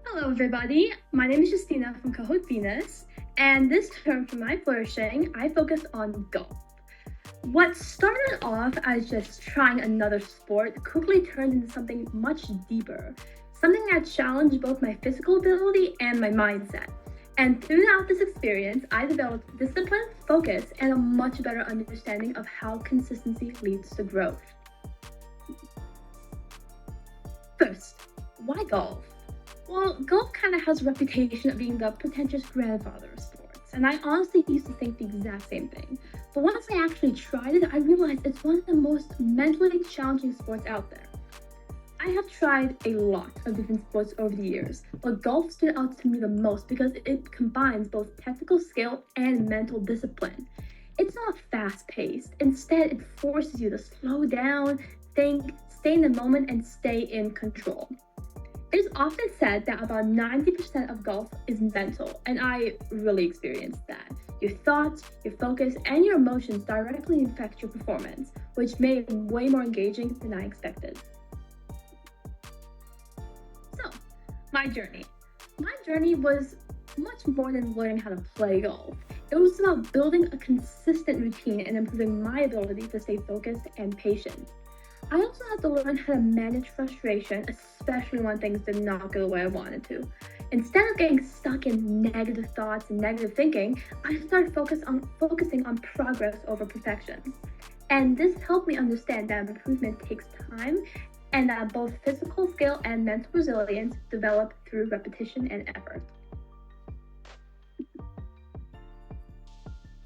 Hello, everybody. My name is Justyna from Cohort Venus, and this term for my flourishing, I focus on golf. What started off as just trying another sport quickly turned into something much deeper, something that challenged both my physical ability and my mindset. And throughout this experience, I developed discipline, focus, and a much better understanding of how consistency leads to growth. First, why golf? Well, golf kind of has a reputation of being the pretentious grandfather of sports, and I honestly used to think the exact same thing. But once I actually tried it, I realized it's one of the most mentally challenging sports out there. I have tried a lot of different sports over the years, but golf stood out to me the most because it combines both technical skill and mental discipline. It's not fast-paced. Instead, it forces you to slow down, think, stay in the moment, and stay in control. It is often said that about 90% of golf is mental, and I really experienced that. Your thoughts, your focus, and your emotions directly affect your performance, which made it way more engaging than I expected. So, my journey. My journey was much more than learning how to play golf. It was about building a consistent routine and improving my ability to stay focused and patient. I also had to learn how to manage frustration, especially when things did not go the way I wanted to. Instead of getting stuck in negative thoughts and negative thinking, I started focusing on progress over perfection. And this helped me understand that improvement takes time and that both physical skill and mental resilience develop through repetition and effort.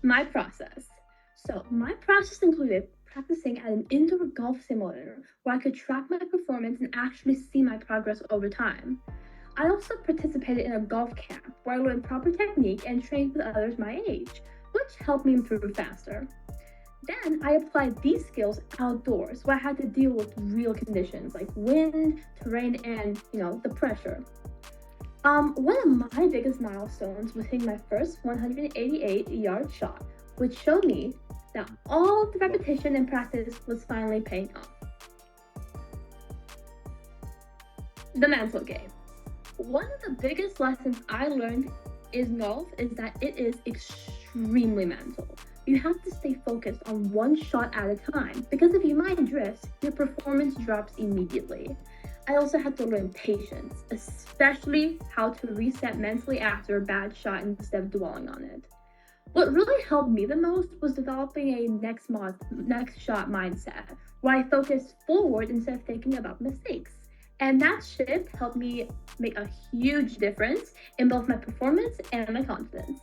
My process. My process included practicing at an indoor golf simulator where I could track my performance and actually see my progress over time. I also participated in a golf camp where I learned proper technique and trained with others my age, which helped me improve faster. Then I applied these skills outdoors where I had to deal with real conditions like wind, terrain, and the pressure. One of my biggest milestones was hitting my first 188-yard shot, which showed me that all the repetition and practice was finally paying off. The mental game. One of the biggest lessons I learned in golf is that it is extremely mental. You have to stay focused on one shot at a time because if your mind drifts, your performance drops immediately. I also had to learn patience, especially how to reset mentally after a bad shot instead of dwelling on it. What really helped me the most was developing a next shot mindset, where I focused forward instead of thinking about mistakes. And that shift helped me make a huge difference in both my performance and my confidence.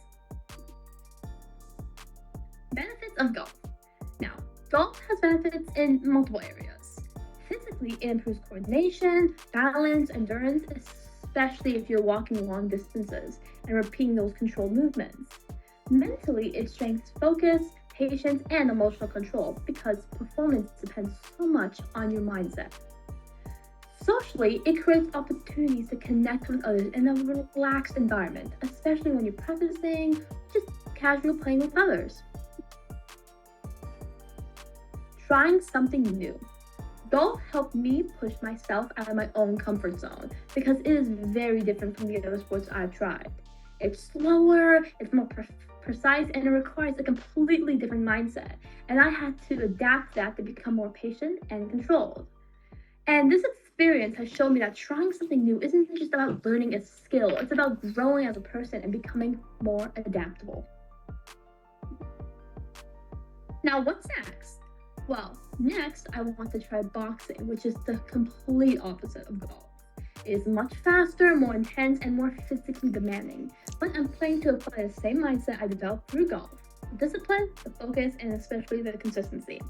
Benefits of golf. Now, golf has benefits in multiple areas. Physically, it improves coordination, balance, endurance, especially if you're walking long distances and repeating those controlled movements. Mentally, it strengthens focus, patience, and emotional control because performance depends so much on your mindset. Socially, it creates opportunities to connect with others in a relaxed environment, especially when you're practicing, just casually playing with others. Trying something new. Golf helped me push myself out of my own comfort zone because it is very different from the other sports I've tried. It's slower, it's more precise, and it requires a completely different mindset. And I had to adapt that to become more patient and controlled. And this experience has shown me that trying something new isn't just about learning a skill, it's about growing as a person and becoming more adaptable. Now, what's next? Well, next I want to try boxing, which is the complete opposite of golf. It is much faster, more intense, and more physically demanding, but I'm planning to apply the same mindset I developed through golf: the discipline, the focus, and especially the consistency.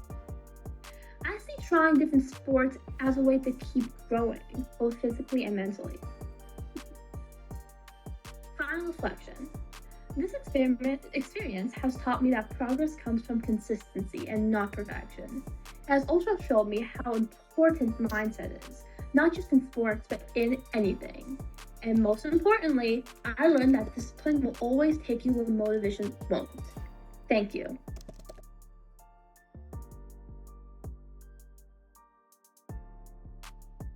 I see trying different sports as a way to keep growing, both physically and mentally. Final reflection. This experience has taught me that progress comes from consistency and not perfection. It has also showed me how important mindset is, not just in sports, but in anything. And most importantly, I learned that discipline will always take you where motivation won't. Thank you.